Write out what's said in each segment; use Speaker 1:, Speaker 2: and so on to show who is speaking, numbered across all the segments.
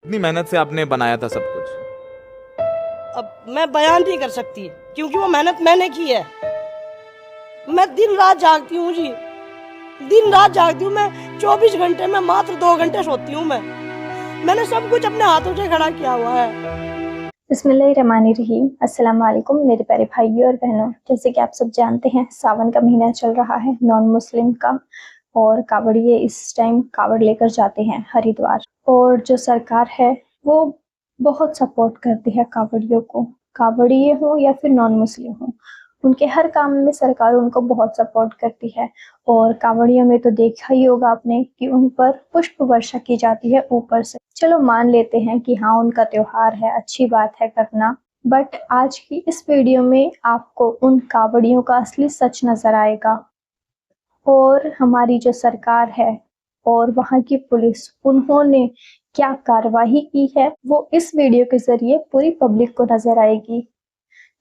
Speaker 1: इतनी मेहनत से आपने बनाया था सब कुछ।
Speaker 2: अब मैं बयान नहीं कर सकती क्योंकि वो मेहनत मैंने की है। मैं दिन रात जागती हूँ जी, दिन रात जागती हूँ। मैं 24 घंटे में मात्र 2 घंटे सोती हूँ। मैंने सब कुछ अपने हाथों से खड़ा किया हुआ है।
Speaker 3: बिस्मिल्लाहिर्रहमानिर्रहीम। अस्सलाम वालेकुम मेरे प्यारे भाइयों और बहनों। जैसे कि आप सब जानते हैं, सावन का महीना चल रहा है नॉन मुस्लिम का, और कावड़िए इस टाइम कावड़ लेकर जाते हैं हरिद्वार। और जो सरकार है वो बहुत सपोर्ट करती है कावड़ियों को, कावड़िए हो या फिर नॉन मुस्लिम हो, उनके हर काम में सरकार उनको बहुत सपोर्ट करती है। और कावड़ियों में तो देखा ही होगा आपने कि उन पर पुष्प वर्षा की जाती है ऊपर से। चलो मान लेते हैं कि हाँ उनका त्योहार है, अच्छी बात है करना, बट आज की इस वीडियो में आपको उन कावड़ियों का असली सच नजर आएगा। और हमारी जो सरकार है और वहाँ की पुलिस, उन्होंने क्या कार्रवाई की है वो इस वीडियो के जरिए पूरी पब्लिक को नजर आएगी।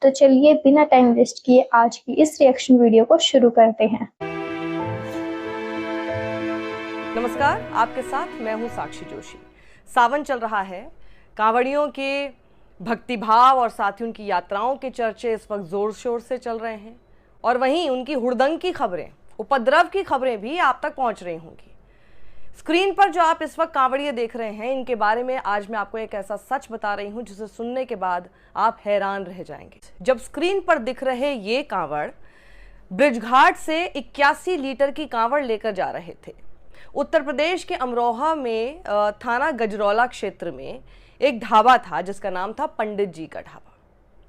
Speaker 3: तो चलिए बिना टाइम वेस्ट किए आज की इस रिएक्शन वीडियो को शुरू करते हैं।
Speaker 4: नमस्कार, आपके साथ मैं हूं साक्षी जोशी। सावन चल रहा है, कांवड़ियों के भक्तिभाव और साथ ही उनकी यात्राओं के चर्चे इस वक्त जोर शोर से चल रहे हैं, और वहीं उनकी हुड़दंग की खबरें, उपद्रव की खबरें भी आप तक पहुंच रही होंगी। स्क्रीन पर जो आप इस वक्त कांवड़िए देख रहे हैं, इनके बारे में आज मैं आपको एक ऐसा सच बता रही हूं जिसे सुनने के बाद आप हैरान रह जाएंगे। जब स्क्रीन पर दिख रहे ये कांवड़ ब्रिजघाट से 81 लीटर की कांवड़ लेकर जा रहे थे। उत्तर प्रदेश के अमरोहा में थाना गजरौला क्षेत्र में एक ढाबा था जिसका नाम था पंडित जी का ढाबा।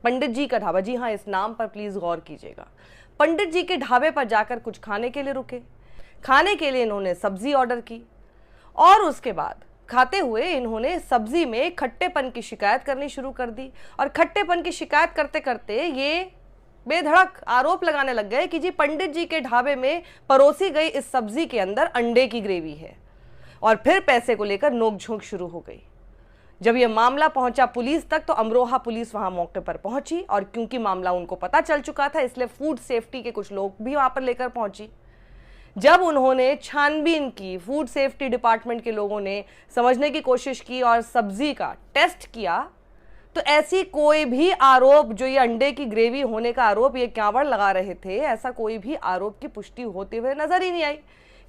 Speaker 4: पंडित जी का ढाबा, जी हाँ, इस नाम पर प्लीज गौर कीजिएगा। पंडित जी के ढाबे पर जाकर कुछ खाने के लिए रुके। खाने के लिए इन्होंने सब्जी ऑर्डर की और उसके बाद खाते हुए इन्होंने सब्जी में खट्टेपन की शिकायत करनी शुरू कर दी। और खट्टेपन की शिकायत करते करते ये बेधड़क आरोप लगाने लग गए कि जी पंडित जी के ढाबे में परोसी गई इस सब्जी के अंदर अंडे की ग्रेवी है। और फिर पैसे को लेकर नोकझोंक शुरू हो गई। जब यह मामला पहुंचा पुलिस तक तो अमरोहा पुलिस वहां मौके पर पहुंची, और क्योंकि मामला उनको पता चल चुका था इसलिए फूड सेफ्टी के कुछ लोग भी वहां पर लेकर पहुंची। जब उन्होंने छानबीन की, फूड सेफ्टी डिपार्टमेंट के लोगों ने समझने की कोशिश की और सब्जी का टेस्ट किया, तो ऐसी कोई भी आरोप, जो ये अंडे की ग्रेवी होने का आरोप ये कांवड़ लगा रहे थे, ऐसा कोई भी आरोप की पुष्टि होते हुए नजर ही नहीं आई।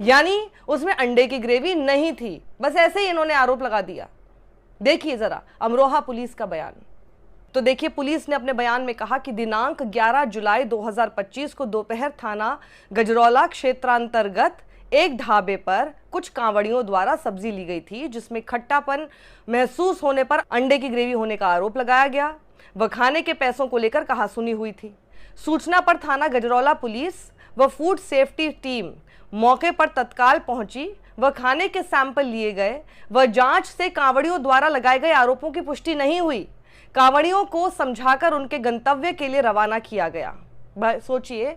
Speaker 4: यानी उसमें अंडे की ग्रेवी नहीं थी, बस ऐसे ही इन्होंने आरोप लगा दिया। देखिए जरा अमरोहा पुलिस का बयान। तो देखिए, पुलिस ने अपने बयान में कहा कि दिनांक 11 जुलाई 2025 को दोपहर थाना गजरौला क्षेत्रांतर्गत एक ढाबे पर कुछ कांवड़ियों द्वारा सब्जी ली गई थी जिसमें खट्टापन महसूस होने पर अंडे की ग्रेवी होने का आरोप लगाया गया। वह खाने के पैसों को लेकर कहासुनी हुई थी। सूचना पर थाना गजरौला पुलिस व फूड सेफ्टी टीम मौके पर तत्काल पहुंची। वह खाने के सैंपल लिए गए। वह जांच से कांवड़ियों द्वारा लगाए गए आरोपों की पुष्टि नहीं हुई। कांवड़ियों को समझाकर उनके गंतव्य के लिए रवाना किया गया। सोचिए,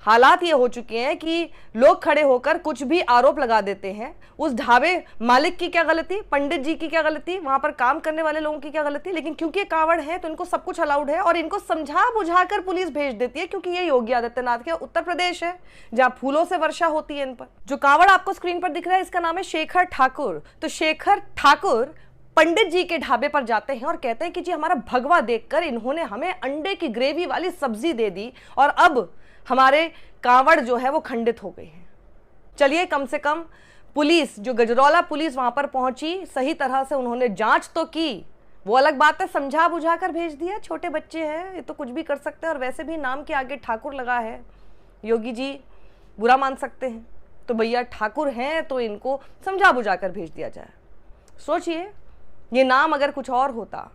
Speaker 4: हालात ये हो चुके हैं कि लोग खड़े होकर कुछ भी आरोप लगा देते हैं। उस ढाबे मालिक की क्या गलती, पंडित जी की क्या गलती, वहां पर काम करने वाले लोगों की क्या गलती, लेकिन क्योंकि ये कांवड़ है तो इनको सब कुछ अलाउड है और इनको समझा बुझाकर पुलिस भेज देती है, क्योंकि ये योगी आदित्यनाथ के उत्तर प्रदेश है जहां फूलों से वर्षा होती है इन पर। जो कांवड़ आपको स्क्रीन पर दिख रहा है इसका नाम है शेखर ठाकुर। तो शेखर ठाकुर पंडित जी के ढाबे पर जाते हैं और कहते हैं कि जी हमारा भगवा देखकर इन्होंने हमें अंडे की ग्रेवी वाली सब्जी दे दी और अब हमारे कांवड़ जो है वो खंडित हो गए हैं। चलिए, कम से कम पुलिस, जो गजरौला पुलिस वहां पर पहुंची, सही तरह से उन्होंने जांच तो की। वो अलग बात है, समझा बुझा कर भेज दिया। छोटे बच्चे हैं, ये तो कुछ भी कर सकते हैं, और वैसे भी नाम के आगे ठाकुर लगा है, योगी जी बुरा मान सकते हैं, तो भैया ठाकुर हैं तो इनको समझा बुझा कर भेज दिया जाए। सोचिए, ये नाम अगर कुछ और होता,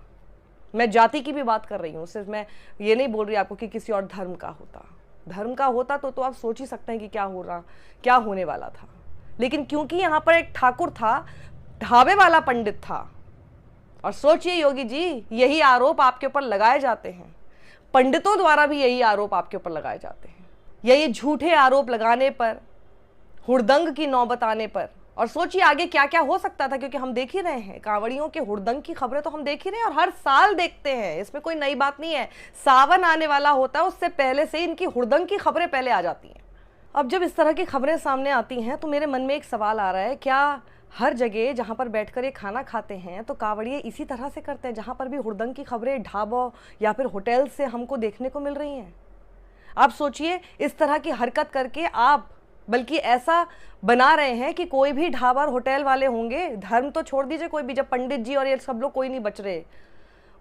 Speaker 4: मैं जाति की भी बात कर रही हूँ, सिर्फ मैं ये नहीं बोल रही आपको कि किसी और धर्म का होता, धर्म का होता तो आप सोच ही सकते हैं कि क्या होने वाला था। लेकिन क्योंकि यहाँ पर एक ठाकुर था, ढाबे वाला पंडित था, और सोचिए योगी जी, यही आरोप आपके ऊपर लगाए जाते हैं, पंडितों द्वारा भी यही आरोप आपके ऊपर लगाए जाते हैं। ये झूठे आरोप लगाने पर, हुड़दंग की नौबत आने पर, और सोचिए आगे क्या क्या हो सकता था, क्योंकि हम देख ही रहे हैं कांवड़ियों के हुड़दंग की खबरें तो हम देख ही रहे हैं और हर साल देखते हैं, इसमें कोई नई बात नहीं है। सावन आने वाला होता है उससे पहले से इनकी हुड़दंग की खबरें पहले आ जाती हैं। अब जब इस तरह की खबरें सामने आती हैं तो मेरे मन में एक सवाल आ रहा है, क्या हर जगह जहाँ पर बैठकर ये खाना खाते हैं तो कांवड़िए इसी तरह से करते हैं। जहाँ पर भी हुड़दंग की खबरें ढाबों या फिर होटल से हमको देखने को मिल रही हैं, आप सोचिए इस तरह की हरकत करके आप बल्कि ऐसा बना रहे हैं कि कोई भी ढाबा और होटल वाले होंगे, धर्म तो छोड़ दीजिए, कोई भी, जब पंडित जी और ये सब लोग कोई नहीं बच रहे,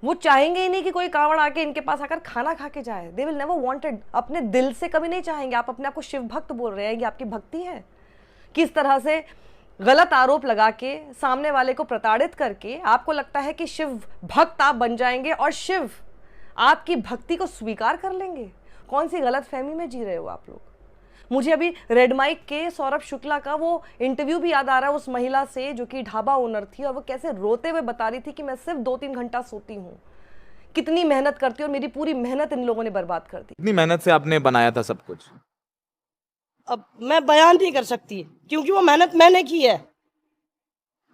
Speaker 4: वो चाहेंगे ही नहीं कि कोई कांवड़ आके इनके पास आकर खाना खा के जाए। दे विल नेवर वांटेड, अपने दिल से कभी नहीं चाहेंगे। आप अपने आप को शिव भक्त बोल रहे हैं, ये आपकी भक्ति है? किस तरह से गलत आरोप लगा के सामने वाले को प्रताड़ित करके आपको लगता है कि शिव भक्त आप बन जाएंगे और शिव आपकी भक्ति को स्वीकार कर लेंगे? कौन सी गलत फहमी में जी रहे हो आप लोग? मुझे अभी रेड माइक के सौरभ शुक्ला का वो इंटरव्यू भी याद आ रहा है उस महिला से जो कि ढाबा ओनर थी, और वो कैसे रोते हुए बता रही थी कि मैं सिर्फ 2-3 घंटा सोती हूँ, कितनी मेहनत करती हूँ और मेरी पूरी मेहनत इन लोगों ने बर्बाद कर दी।
Speaker 1: इतनी मेहनत से आपने बनाया था सब कुछ।
Speaker 2: अब मैं बयान नहीं कर सकती क्योंकि वो मेहनत मैंने की है।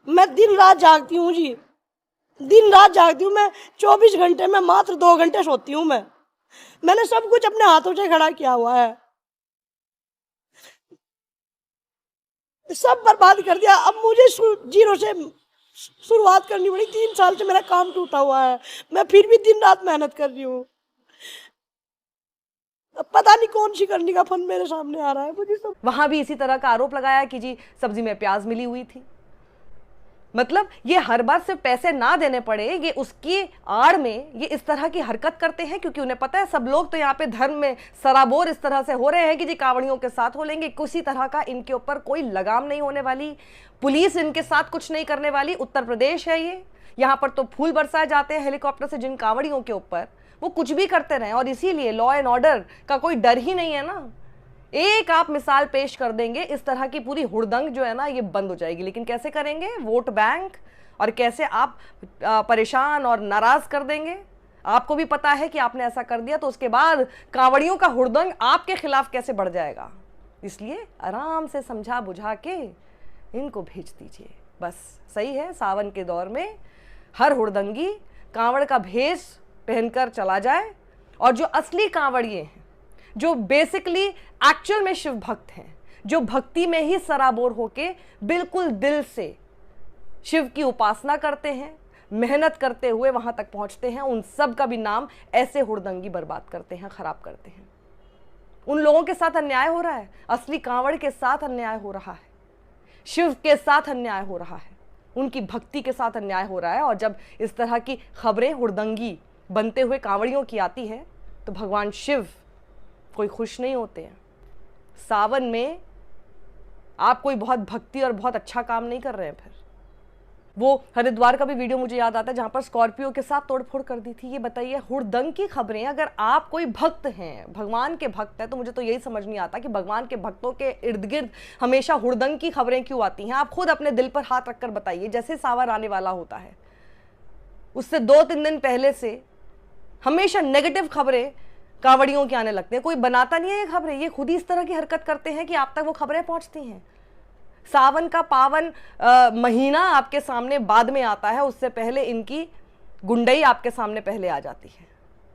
Speaker 2: मैं दिन रात जागती हूँ जी, दिन रात जागती हूँ। मैं 24 घंटे में मात्र 2 घंटे सोती हूँ। मैंने सब कुछ अपने हाथों से खड़ा किया हुआ है, सब बर्बाद कर दिया। अब मुझे जीरो से शुरुआत करनी पड़ी। 3 साल से मेरा काम टूटा हुआ है, मैं फिर भी दिन रात मेहनत कर रही हूँ। अब पता नहीं कौन सी करनी का फल मेरे सामने आ रहा है मुझे सब।
Speaker 4: वहां भी इसी तरह का आरोप लगाया कि जी सब्जी में प्याज मिली हुई थी। मतलब ये हर बार सिर्फ पैसे ना देने पड़े, ये उसकी आड़ में ये इस तरह की हरकत करते हैं क्योंकि उन्हें पता है सब लोग तो यहाँ पे धर्म में सराबोर इस तरह से हो रहे हैं कि जी कांवड़ियों के साथ हो लेंगे, किसी तरह का इनके ऊपर कोई लगाम नहीं होने वाली, पुलिस इनके साथ कुछ नहीं करने वाली। उत्तर प्रदेश है ये, यहाँ पर तो फूल बरसाए जाते हैं हेलीकॉप्टर से जिन कांवड़ियों के ऊपर, वो कुछ भी करते रहे और इसीलिए लॉ एंड ऑर्डर का कोई डर ही नहीं है ना। एक आप मिसाल पेश कर देंगे, इस तरह की पूरी हुड़दंग जो है ना ये बंद हो जाएगी। लेकिन कैसे करेंगे? वोट बैंक, और कैसे आप परेशान और नाराज कर देंगे। आपको भी पता है कि आपने ऐसा कर दिया तो उसके बाद कांवड़ियों का हुड़दंग आपके खिलाफ कैसे बढ़ जाएगा। इसलिए आराम से समझा बुझा के इनको भेज दीजिए बस। सही है, सावन के दौर में हर हुड़दंगी कांवड़ का भेष पहनकर चला जाए और जो असली कांवड़िए हैं, जो बेसिकली एक्चुअल में शिव भक्त हैं, जो भक्ति में ही सराबोर होके बिल्कुल दिल से शिव की उपासना करते हैं, मेहनत करते हुए वहां तक पहुंचते हैं, उन सब का भी नाम ऐसे हुड़दंगी बर्बाद करते हैं, खराब करते हैं। उन लोगों के साथ अन्याय हो रहा है, असली कांवड़ के साथ अन्याय हो रहा है, शिव के साथ अन्याय हो रहा है, उनकी भक्ति के साथ अन्याय हो रहा है। और जब इस तरह की खबरें हुड़दंगी बनते हुए कांवड़ियों की आती है तो भगवान शिव कोई खुश नहीं होते हैं। सावन में आप कोई बहुत भक्ति और बहुत अच्छा काम नहीं कर रहे हैं। फिर वो हरिद्वार का भी वीडियो मुझे याद आता है जहां पर स्कॉर्पियो के साथ तोड़फोड़ कर दी थी। ये बताइए, हुड़दंग की खबरें, अगर आप कोई भक्त हैं, भगवान के भक्त हैं, तो मुझे तो यही समझ नहीं आता कि भगवान के भक्तों के इर्द गिर्द हमेशा हुड़दंग की खबरें क्यों आती हैं। आप खुद अपने दिल पर हाथ रखकर बताइए। जैसे सावन आने वाला होता है उससे 2-3 दिन पहले से हमेशा नेगेटिव खबरें कांवड़ियों के आने लगते हैं। कोई बनाता नहीं है ये खबरें, ये खुद ही इस तरह की हरकत करते हैं कि आप तक वो खबरें पहुंचती हैं। सावन का पावन महीना आपके सामने बाद में आता है, उससे पहले इनकी गुंडई आपके सामने पहले आ जाती है।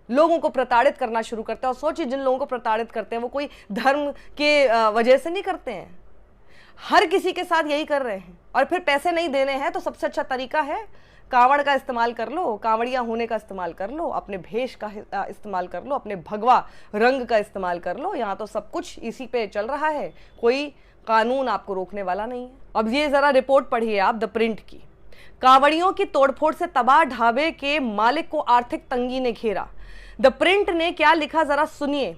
Speaker 4: लोगों को प्रताड़ित करना शुरू करते हैं। और सोचिए, जिन लोगों को प्रताड़ित करते हैं वो कोई धर्म के वजह से नहीं करते हैं, हर किसी के साथ यही कर रहे हैं। और फिर पैसे नहीं देने हैं तो सबसे अच्छा तरीका है कांवड़ का इस्तेमाल कर लो, कांवड़िया होने का इस्तेमाल कर लो, अपने भेष का इस्तेमाल कर लो, अपने भगवा रंग का इस्तेमाल कर लो। यहाँ तो सब कुछ इसी पे चल रहा है, कोई कानून आपको रोकने वाला नहीं है। अब ये जरा रिपोर्ट पढ़िए आप द प्रिंट की। कांवड़ियों की तोड़फोड़ से तबाह ढाबे के मालिक को आर्थिक तंगी ने घेरा। द प्रिंट ने क्या लिखा जरा सुनिए।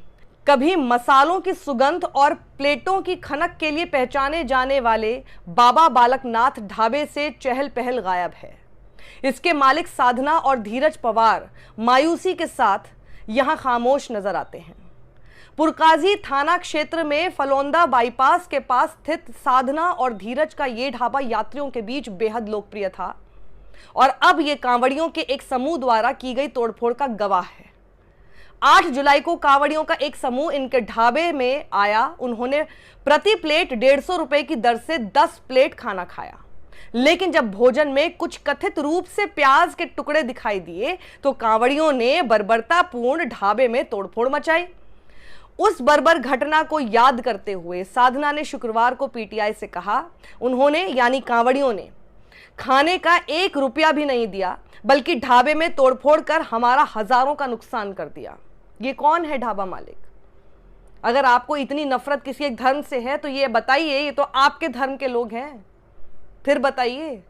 Speaker 4: कभी मसालों की सुगंध और प्लेटों की खनक के लिए पहचाने जाने वाले बाबा बालकनाथ ढाबे से चहल पहल गायब है। इसके मालिक साधना और धीरज पवार मायूसी के साथ यहां खामोश नजर आते हैं। पुरकाजी थाना क्षेत्र में फलौंदा बाईपास के पास स्थित साधना और धीरज का ये ढाबा यात्रियों के बीच बेहद लोकप्रिय था और अब ये कांवड़ियों के एक समूह द्वारा की गई तोड़फोड़ का गवाह है। 8 जुलाई को कांवड़ियों का एक समूह इनके ढाबे में आया। उन्होंने प्रति प्लेट 150 रुपए की दर से 10 प्लेट खाना खाया, लेकिन जब भोजन में कुछ कथित रूप से प्याज के टुकड़े दिखाई दिए तो कांवड़ियों ने बर्बरतापूर्ण ढाबे में तोड़फोड़ मचाई। उस बर्बर घटना को याद करते हुए साधना ने शुक्रवार को पीटीआई से कहा, उन्होंने यानी कांवड़ियों ने खाने का 1 रुपया भी नहीं दिया, बल्कि ढाबे में तोड़फोड़ कर हमारा हजारों का नुकसान कर दिया। ये कौन है ढाबा मालिक? अगर आपको इतनी नफरत किसी एक धर्म से है तो ये बताइए, ये तो आपके धर्म के लोग हैं, फिर बताइए।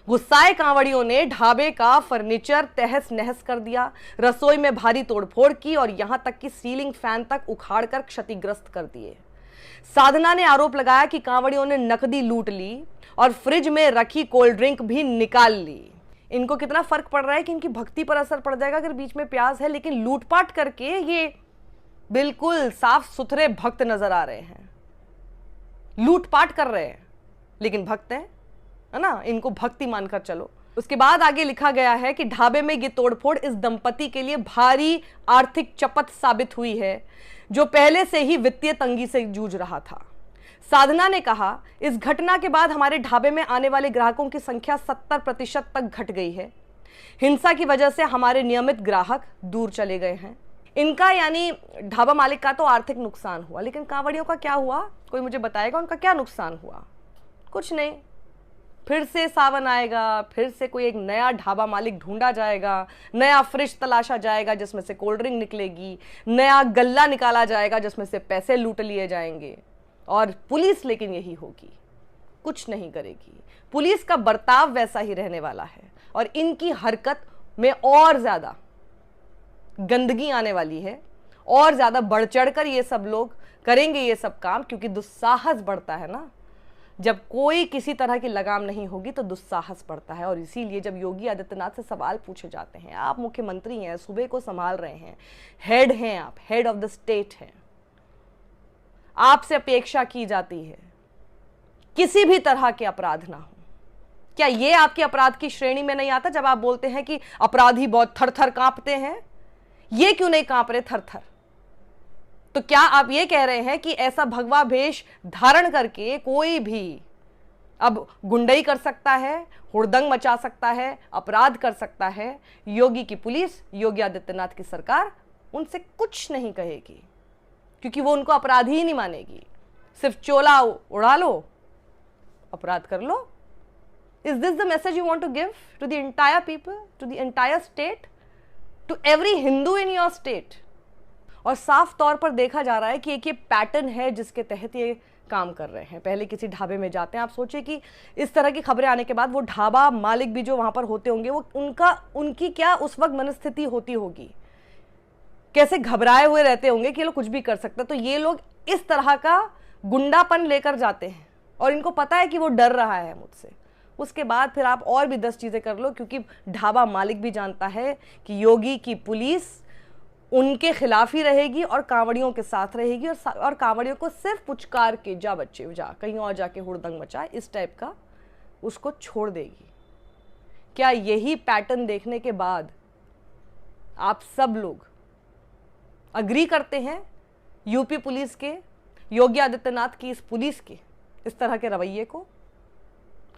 Speaker 4: गुस्साए कांवड़ियों ने ढाबे का फर्नीचर तहस नहस कर दिया, रसोई में भारी तोड़फोड़ की और यहां तक कि सीलिंग फैन तक उखाड़कर क्षतिग्रस्त कर दिए। साधना ने आरोप लगाया कि कांवड़ियों ने नकदी लूट ली और फ्रिज में रखी कोल्ड ड्रिंक भी निकाल ली। इनको कितना फर्क पड़ रहा है कि इनकी भक्ति पर असर पड़ जाएगा अगर बीच में प्याज है, लेकिन लूटपाट करके ये बिल्कुल साफ सुथरे भक्त नजर आ रहे हैं। लूटपाट कर रहे हैं लेकिन भक्त हैं, है ना, इनको भक्ति मानकर चलो। उसके बाद आगे लिखा गया है कि ढाबे में ये तोड़फोड़ इस दंपति के लिए भारी आर्थिक चपत साबित हुई है, जो पहले से ही वित्तीय तंगी से जूझ रहा था। साधना ने कहा, इस घटना के बाद हमारे ढाबे में आने वाले ग्राहकों की संख्या 70% तक घट गई है। हिंसा की वजह से हमारे नियमित ग्राहक दूर चले गए हैं। इनका यानी ढाबा मालिक का तो आर्थिक नुकसान हुआ, लेकिन कांवड़ियों का क्या हुआ? कोई मुझे बताएगा उनका क्या नुकसान हुआ? कुछ नहीं। फिर से सावन आएगा, फिर से कोई एक नया ढाबा मालिक ढूंढा जाएगा, नया फ्रिज तलाशा जाएगा जिसमें से कोल्ड ड्रिंक निकलेगी, नया गल्ला निकाला जाएगा जिसमें से पैसे लूट लिए जाएंगे। और पुलिस लेकिन यही होगी, कुछ नहीं करेगी। पुलिस का बर्ताव वैसा ही रहने वाला है और इनकी हरकत में और ज्यादा गंदगी आने वाली है, और ज्यादा बढ़ चढ़कर ये सब लोग करेंगे ये सब काम, क्योंकि दुस्साहस बढ़ता है ना। जब कोई किसी तरह की लगाम नहीं होगी तो दुस्साहस बढ़ता है। और इसीलिए जब योगी आदित्यनाथ से सवाल पूछे जाते हैं, आप मुख्यमंत्री हैं, सूबे को संभाल रहे हैं, हेड हैं, आप हेड ऑफ द स्टेट हैं, आपसे अपेक्षा की जाती है किसी भी तरह के अपराध ना हो। क्या ये आपके अपराध की श्रेणी में नहीं आता? जब आप बोलते हैं कि अपराधी बहुत थर थर कांपते हैं, ये क्यों नहीं कांप रहे थर थर? तो क्या आप ये कह रहे हैं कि ऐसा भगवा भेष धारण करके कोई भी अब गुंडई कर सकता है, हुड़दंग मचा सकता है, अपराध कर सकता है? योगी की पुलिस, योगी आदित्यनाथ की सरकार उनसे कुछ नहीं कहेगी, क्योंकि वो उनको अपराधी ही नहीं मानेगी। सिर्फ चोला उड़ा लो, अपराध कर लो। Is this the message you want to give to the entire people, to the entire state, to every Hindu in your state? और साफ तौर पर देखा जा रहा है कि एक ये पैटर्न है जिसके तहत ये काम कर रहे हैं। पहले किसी ढाबे में जाते हैं, आप सोचिए कि इस तरह की खबरें आने के बाद वो ढाबा मालिक भी जो वहां पर होते होंगे, वो उनकी क्या उस वक्त मनस्थिति होती होगी, कैसे घबराए हुए रहते होंगे कि ये लोग कुछ भी कर सकते। तो ये लोग इस तरह का गुंडापन लेकर जाते हैं और इनको पता है कि वो डर रहा है मुझसे। उसके बाद फिर आप और भी 10 चीजें कर लो, क्योंकि ढाबा मालिक भी जानता है कि योगी की पुलिस उनके खिलाफ ही रहेगी और कांवड़ियों के साथ रहेगी, और कांवड़ियों को सिर्फ पुचकार के जा बच्चे जा, कहीं और जाके हुड़दंग मचा, इस टाइप का उसको छोड़ देगी। क्या यही पैटर्न देखने के बाद आप सब लोग अग्री करते हैं यूपी पुलिस के, योगी आदित्यनाथ की इस पुलिस के इस तरह के रवैये को?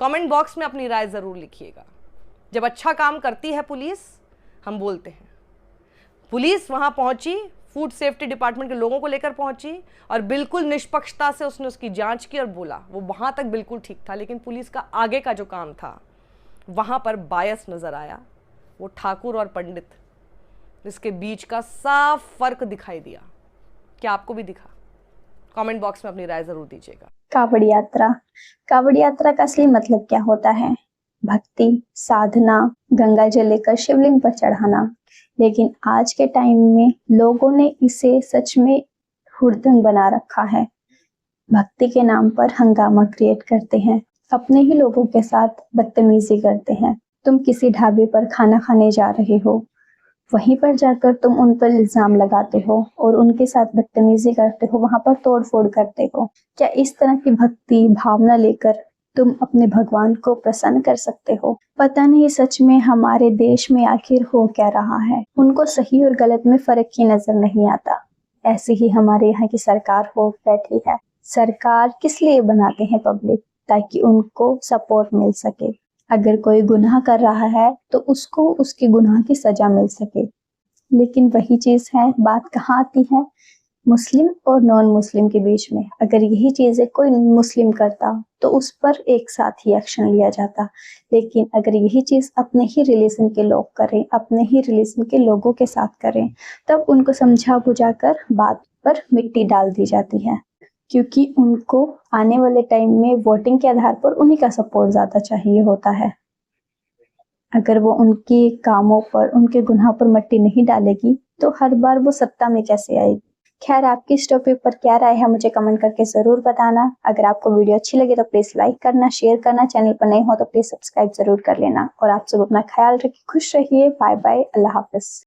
Speaker 4: कमेंट बॉक्स में अपनी राय जरूर लिखिएगा। जब अच्छा काम करती है पुलिस, हम बोलते हैं। पुलिस वहां पहुंची, फूड सेफ्टी डिपार्टमेंट के लोगों को लेकर पहुंची और बिल्कुल निष्पक्षता से उसने उसकी जांच की और बोला वो वहां तक बिल्कुल ठीक था। लेकिन पुलिस का आगे का जो काम था वहां पर बायस नजर आया। वो ठाकुर और पंडित, इसके बीच का साफ फर्क दिखाई दिया। क्या आपको भी दिखा? कमेंट बॉक्स में अपनी राय जरूर दीजिएगा।
Speaker 3: कावड़ यात्रा, कावड़ यात्रा का असली मतलब क्या होता है? भक्ति, साधना, गंगा जल लेकर शिवलिंग पर चढ़ाना। लेकिन आज के टाइम में लोगों ने इसे सच में हुड़दंग बना रखा है। भक्ति के नाम पर हंगामा क्रिएट करते हैं, अपने ही लोगों के साथ बदतमीजी करते हैं। तुम किसी ढाबे पर खाना खाने जा रहे हो, वहीं पर जाकर तुम उन पर इल्जाम लगाते हो और उनके साथ बदतमीजी करते हो, वहां पर तोड़फोड़ करते हो। क्या इस तरह की भक्ति भावना लेकर तुम अपने भगवान को प्रसन्न कर सकते हो? पता नहीं सच में हमारे देश में आखिर हो क्या रहा है। उनको सही और गलत में फर्क ही नजर नहीं आता। ऐसे ही हमारे यहाँ की सरकार हो बैठी है। सरकार किस लिए बनाते हैं पब्लिक? ताकि उनको सपोर्ट मिल सके। अगर कोई गुनाह कर रहा है तो उसको उसके गुनाह की सजा मिल सके। लेकिन वही चीज है, बात कहाँ आती है? मुस्लिम और नॉन मुस्लिम के बीच में अगर यही चीजें कोई मुस्लिम करता तो उस पर एक साथ ही एक्शन लिया जाता, लेकिन अगर यही चीज अपने ही रिलीजन के लोग करें, अपने ही रिलीजन के लोगों के साथ करें, तब उनको समझा बुझाकर बात पर मिट्टी डाल दी जाती है, क्योंकि उनको आने वाले टाइम में वोटिंग के आधार पर उन्हीं का सपोर्ट ज्यादा चाहिए होता है। अगर वो उनके कामों पर, उनके गुनाह पर मिट्टी नहीं डालेगी तो हर बार वो सत्ता में कैसे आएगी। खैर, आपकी इस टॉपिक पर क्या राय है मुझे कमेंट करके जरूर बताना। अगर आपको वीडियो अच्छी लगे तो प्लीज लाइक करना, शेयर करना, चैनल पर नए हो तो प्लीज सब्सक्राइब जरूर कर लेना। और आप सब अपना ख्याल रखिए, खुश रहिए, बाय बाय, अल्लाह हाफिज।